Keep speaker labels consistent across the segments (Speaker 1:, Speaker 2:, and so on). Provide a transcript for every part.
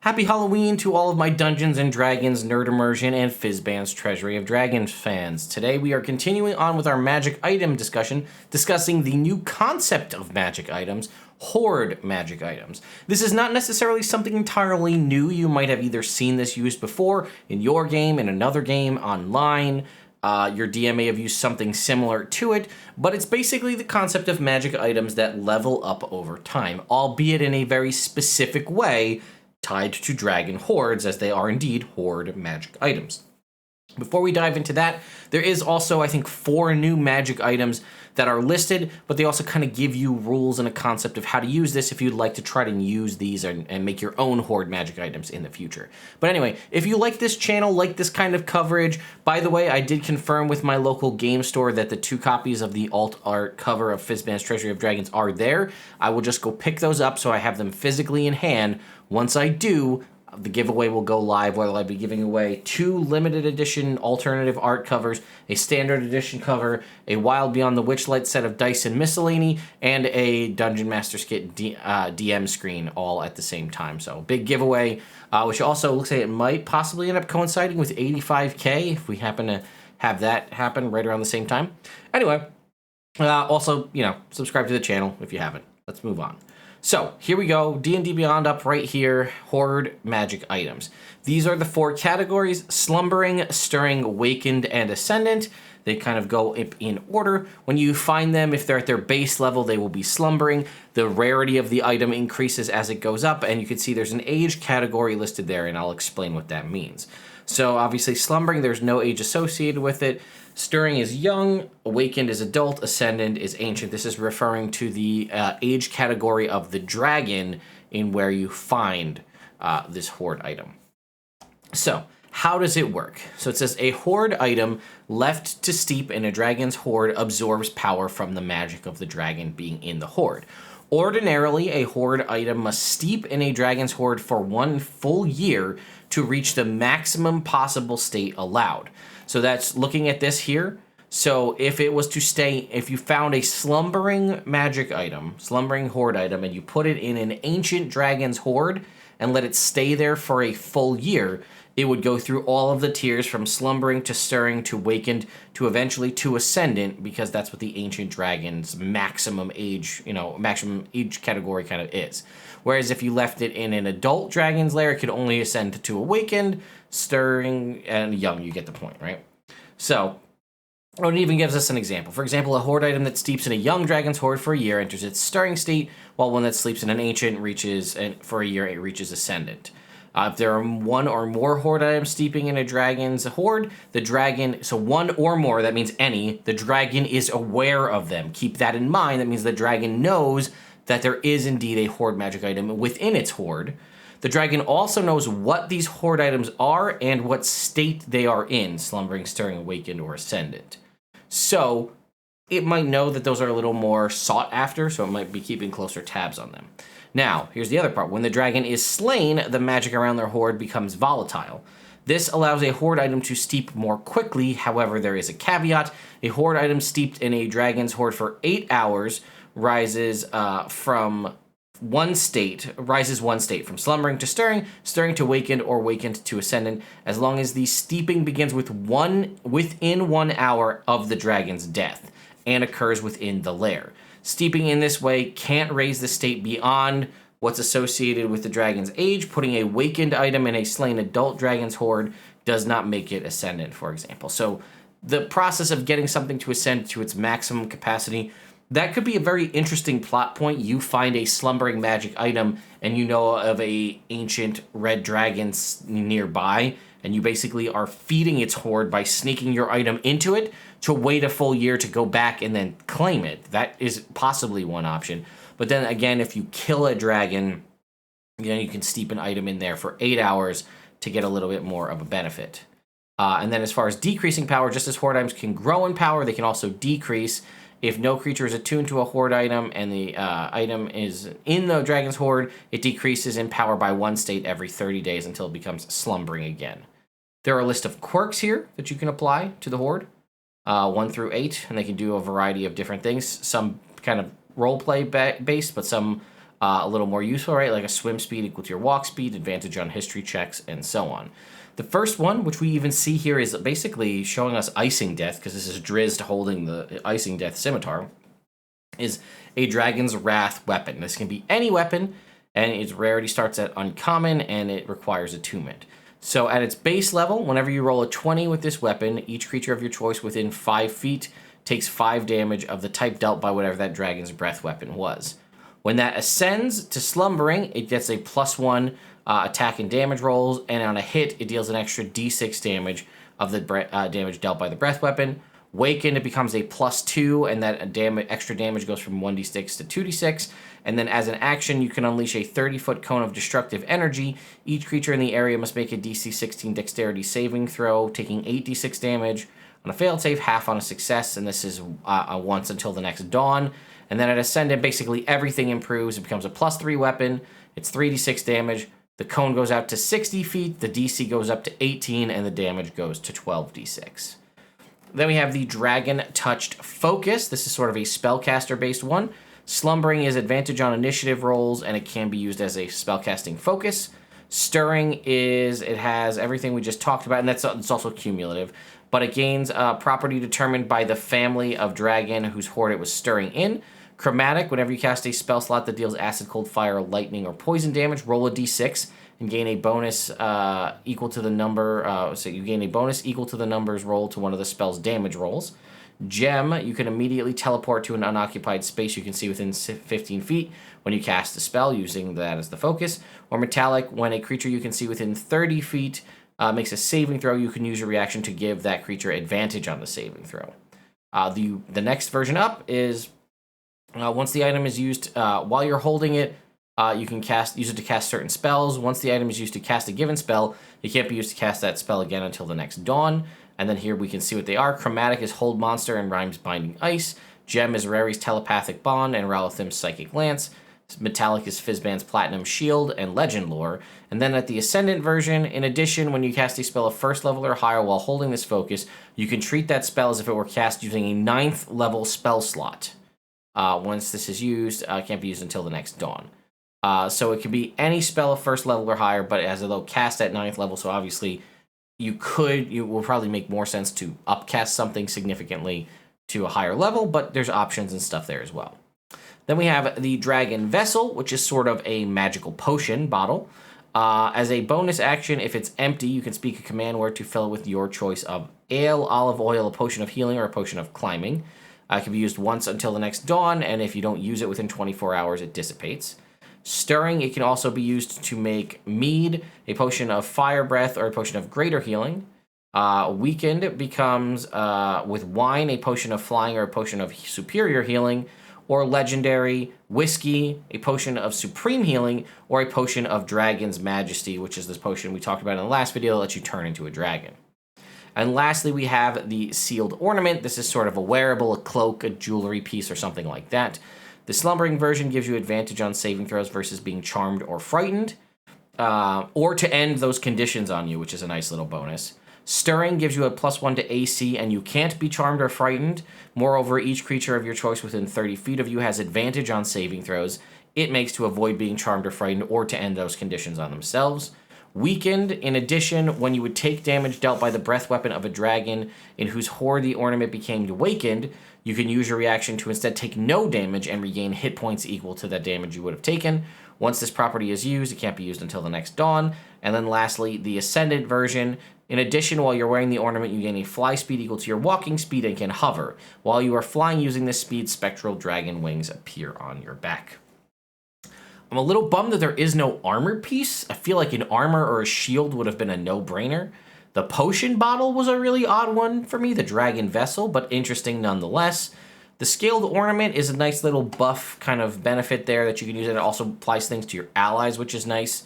Speaker 1: Happy Halloween to all of my Dungeons & Dragons, Nerd Immersion, and Fizban's Treasury of Dragons fans. Today we are continuing on with our magic item discussion, discussing the new concept of magic items, Hoard magic items. This is not necessarily something entirely new. You might have either seen this used before in your game, in another game, online. Your DM may have used something similar to it, but it's basically the concept of magic items that level up over time, albeit in a very specific way, tied to dragon hoards, as they are indeed hoard magic items. Before we dive into that, there is also, I think, 4 new magic items that are listed, but they also kind of give you rules and a concept of how to use this if you'd like to try to use these and make your own hoard magic items in the future. But anyway, if you like this channel, like this kind of coverage, by the way, I did confirm with my local game store that the 2 copies of the alt art cover of Fizban's Treasury of Dragons are there. I will just go pick those up so I have them physically in hand. Once I do, the giveaway will go live, where I'll be giving away 2 limited edition alternative art covers, a standard edition cover, a Wild Beyond the Witchlight set of dice and miscellany, and a Dungeon Master's Kit DM screen all at the same time. So big giveaway, which also looks like it might possibly end up coinciding with 85K if we happen to have that happen right around the same time. Anyway, also, subscribe to the channel if you haven't. Let's move on. So here we go, D&D Beyond up right here, Hoard magic items. These are the 4 categories: slumbering, stirring, awakened, and ascendant. They kind of go in order. When you find them, if they're at their base level, they will be slumbering. The rarity of the item increases as it goes up, and you can see there's an age category listed there, and I'll explain what that means. So obviously slumbering, there's no age associated with it. Stirring is young, awakened is adult, ascendant is ancient. This is referring to the age category of the dragon in where you find this hoard item. So how does it work? So it says a hoard item left to steep in a dragon's hoard absorbs power from the magic of the dragon being in the hoard. Ordinarily, a hoard item must steep in a dragon's hoard for 1 full year to reach the maximum possible state allowed. So that's looking at this here. So if it was to stay, if you found a slumbering magic item, slumbering hoard item, and you put it in an ancient dragon's hoard and let it stay there for a full year, it would go through all of the tiers from slumbering to stirring to awakened to eventually to ascendant, because that's what the ancient dragon's maximum age, maximum age category kind of is. Whereas if you left it in an adult dragon's lair, it could only ascend to awakened, stirring, and young. You get the point, right? So it even gives us an example. For example, a hoard item that steeps in a young dragon's hoard for a year enters its stirring state, while one that sleeps in an ancient reaches, and for a year, it reaches ascendant. If there are 1 or more hoard items steeping in a dragon's hoard, the dragon, so 1 or more, that means any, the dragon is aware of them. Keep that in mind. That means the dragon knows that there is indeed a hoard magic item within its hoard. The dragon also knows what these hoard items are and what state they are in, slumbering, stirring, awakened, or ascendant. So it might know that those are a little more sought after, so it might be keeping closer tabs on them. Now, here's the other part. When the dragon is slain, the magic around their hoard becomes volatile. This allows a hoard item to steep more quickly. However, there is a caveat. A hoard item steeped in a dragon's hoard for 8 hours rises one state from slumbering to stirring, stirring to awakened, or awakened to ascendant, as long as the steeping begins within 1 hour of the dragon's death and occurs within the lair. Steeping in this way can't raise the state beyond what's associated with the dragon's age. Putting a awakened item in a slain adult dragon's hoard does not make it ascendant, for example. So the process of getting something to ascend to its maximum capacity, that could be a very interesting plot point. You find a slumbering magic item and you know of a ancient red dragon nearby, and you basically are feeding its hoard by sneaking your item into it to wait a full year to go back and then claim it. That is possibly one option. But then again, if you kill a dragon, you can steep an item in there for 8 hours to get a little bit more of a benefit. And then as far as decreasing power, just as hoard items can grow in power, they can also decrease. If no creature is attuned to a hoard item and the item is in the dragon's hoard, it decreases in power by 1 state every 30 days until it becomes slumbering again. There are a list of quirks here that you can apply to the hoard, 1 through 8, and they can do a variety of different things. Some kind of roleplay based, but some a little more useful, right? Like a swim speed equal to your walk speed, advantage on history checks, and so on. The first one, which we even see here, is basically showing us Icing Death, because this is Drizzt holding the Icing Death scimitar, is a Dragon's Wrath weapon. This can be any weapon, and its rarity starts at uncommon, and it requires attunement. So at its base level, whenever you roll a 20 with this weapon, each creature of your choice within 5 feet takes 5 damage of the type dealt by whatever that Dragon's Breath weapon was. When that ascends to Slumbering, it gets a +1 attack and damage rolls, and on a hit, it deals an extra d6 damage of the damage dealt by the Breath weapon. Wakened, it becomes a +2, and that extra damage goes from 1d6 to 2d6. And then as an action, you can unleash a 30-foot cone of destructive energy. Each creature in the area must make a DC 16 dexterity saving throw, taking 8d6 damage. On a failed save, half on a success, and this is once until the next dawn. And then at Ascendant, basically everything improves. It becomes a +3 weapon. It's 3d6 damage. The cone goes out to 60 feet, the DC goes up to 18, and the damage goes to 12d6. Then we have the Dragon Touched Focus. This is sort of a spellcaster-based one. Slumbering is advantage on initiative rolls, and it can be used as a spellcasting focus. Stirring it has everything we just talked about, and it's also cumulative. But it gains a property determined by the family of dragon whose hoard it was stirring in. Chromatic, whenever you cast a spell slot that deals acid, cold, fire, lightning, or poison damage, roll a d6 and gain a bonus equal to the number. So you gain a bonus equal to the numbers rolled to one of the spell's damage rolls. Gem, you can immediately teleport to an unoccupied space you can see within 15 feet when you cast a spell, using that as the focus. Or Metallic, when a creature you can see within 30 feet makes a saving throw, you can use your reaction to give that creature advantage on the saving throw. The next version up is once the item is used while you're holding it, you can use it to cast certain spells. Once the item is used to cast a given spell, it can't be used to cast that spell again until the next dawn. And then here we can see what they are. Chromatic is Hold Monster and Rhyme's Binding Ice. Gem is Rari's Telepathic Bond and Ralathim's Psychic Lance. Metallic is Fizban's Platinum Shield and Legend Lore. And then at the Ascendant version, in addition, when you cast a spell of 1st level or higher while holding this focus, you can treat that spell as if it were cast using a 9th level spell slot. Once this is used, it can't be used until the next dawn. So it can be any spell of 1st level or higher, but as though cast at 9th level, so obviously you will probably make more sense to upcast something significantly to a higher level, but there's options and stuff there as well. Then we have the Dragon Vessel, which is sort of a magical potion bottle. As a bonus action, if it's empty, you can speak a command word to fill it with your choice of ale, olive oil, a potion of healing, or a potion of climbing. It can be used once until the next dawn, and if you don't use it within 24 hours, it dissipates. Stirring, it can also be used to make mead, a potion of fire breath, or a potion of greater healing. Weakened becomes, with wine, a potion of flying or a potion of superior healing. Or legendary, whiskey, a potion of supreme healing, or a potion of dragon's majesty, which is this potion we talked about in the last video that lets you turn into a dragon. And lastly, we have the sealed ornament. This is sort of a wearable, a cloak, a jewelry piece, or something like that. The slumbering version gives you advantage on saving throws versus being charmed or frightened, or to end those conditions on you, which is a nice little bonus. Stirring gives you a +1 to AC, and you can't be charmed or frightened. Moreover, each creature of your choice within 30 feet of you has advantage on saving throws. It makes to avoid being charmed or frightened, or to end those conditions on themselves. Weakened, in addition, when you would take damage dealt by the breath weapon of a dragon in whose hoard the ornament became awakened, you can use your reaction to instead take no damage and regain hit points equal to that damage you would have taken. Once this property is used, it can't be used until the next dawn. And then lastly, the Ascendant version. In addition, while you're wearing the ornament, you gain a fly speed equal to your walking speed and can hover. While you are flying using this speed, spectral dragon wings appear on your back. I'm a little bummed that there is no armor piece. I feel like an armor or a shield would have been a no-brainer. The potion bottle was a really odd one for me, the Dragon Vessel, but interesting nonetheless. The scaled ornament is a nice little buff kind of benefit there that you can use. It also applies things to your allies, which is nice.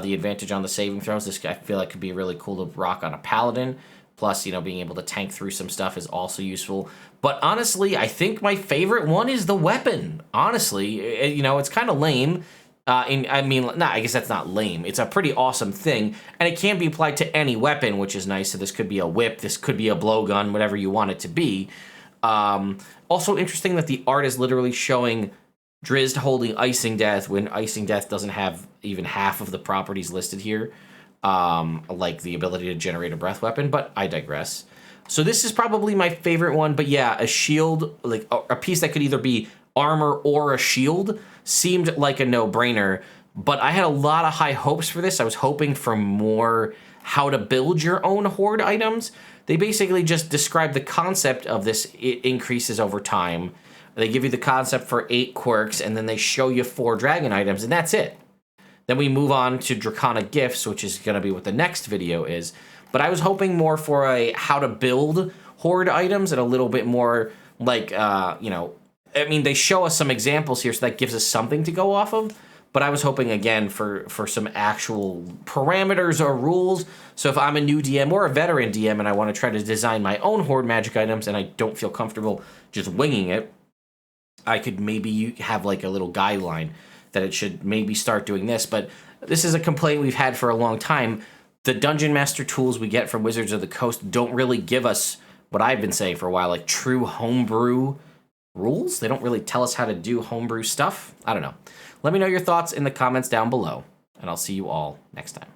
Speaker 1: The advantage on the saving throws, this I feel like could be really cool to rock on a paladin. Plus, being able to tank through some stuff is also useful. But honestly, I think my favorite one is the weapon. Honestly, it's kind of lame. I guess that's not lame. It's a pretty awesome thing, and it can be applied to any weapon, which is nice. So this could be a whip, this could be a blowgun, whatever you want it to be. Also interesting that the art is literally showing Drizzt holding Icing Death when Icing Death doesn't have even half of the properties listed here, like the ability to generate a breath weapon, but I digress. So this is probably my favorite one, but yeah, a shield, like a piece that could either be armor or a shield, seemed like a no-brainer, but I had a lot of high hopes for this. I was hoping for more how to build your own Hoard items. They basically just describe the concept of this. It increases over time. They give you the concept for 8 quirks, and then they show you 4 dragon items, and that's it. Then we move on to Draconic Gifts, which is going to be what the next video is. But I was hoping more for a how to build Hoard items and a little bit more like, you know, I mean, they show us some examples here, so that gives us something to go off of. But I was hoping, again, for some actual parameters or rules. So if I'm a new DM or a veteran DM and I want to try to design my own Hoard magic items and I don't feel comfortable just winging it, I could maybe have like a little guideline that it should maybe start doing this. But this is a complaint we've had for a long time. The Dungeon Master tools we get from Wizards of the Coast don't really give us what I've been saying for a while, like true homebrew rules. They don't really tell us how to do homebrew stuff. I don't know. Let me know your thoughts in the comments down below, and I'll see you all next time.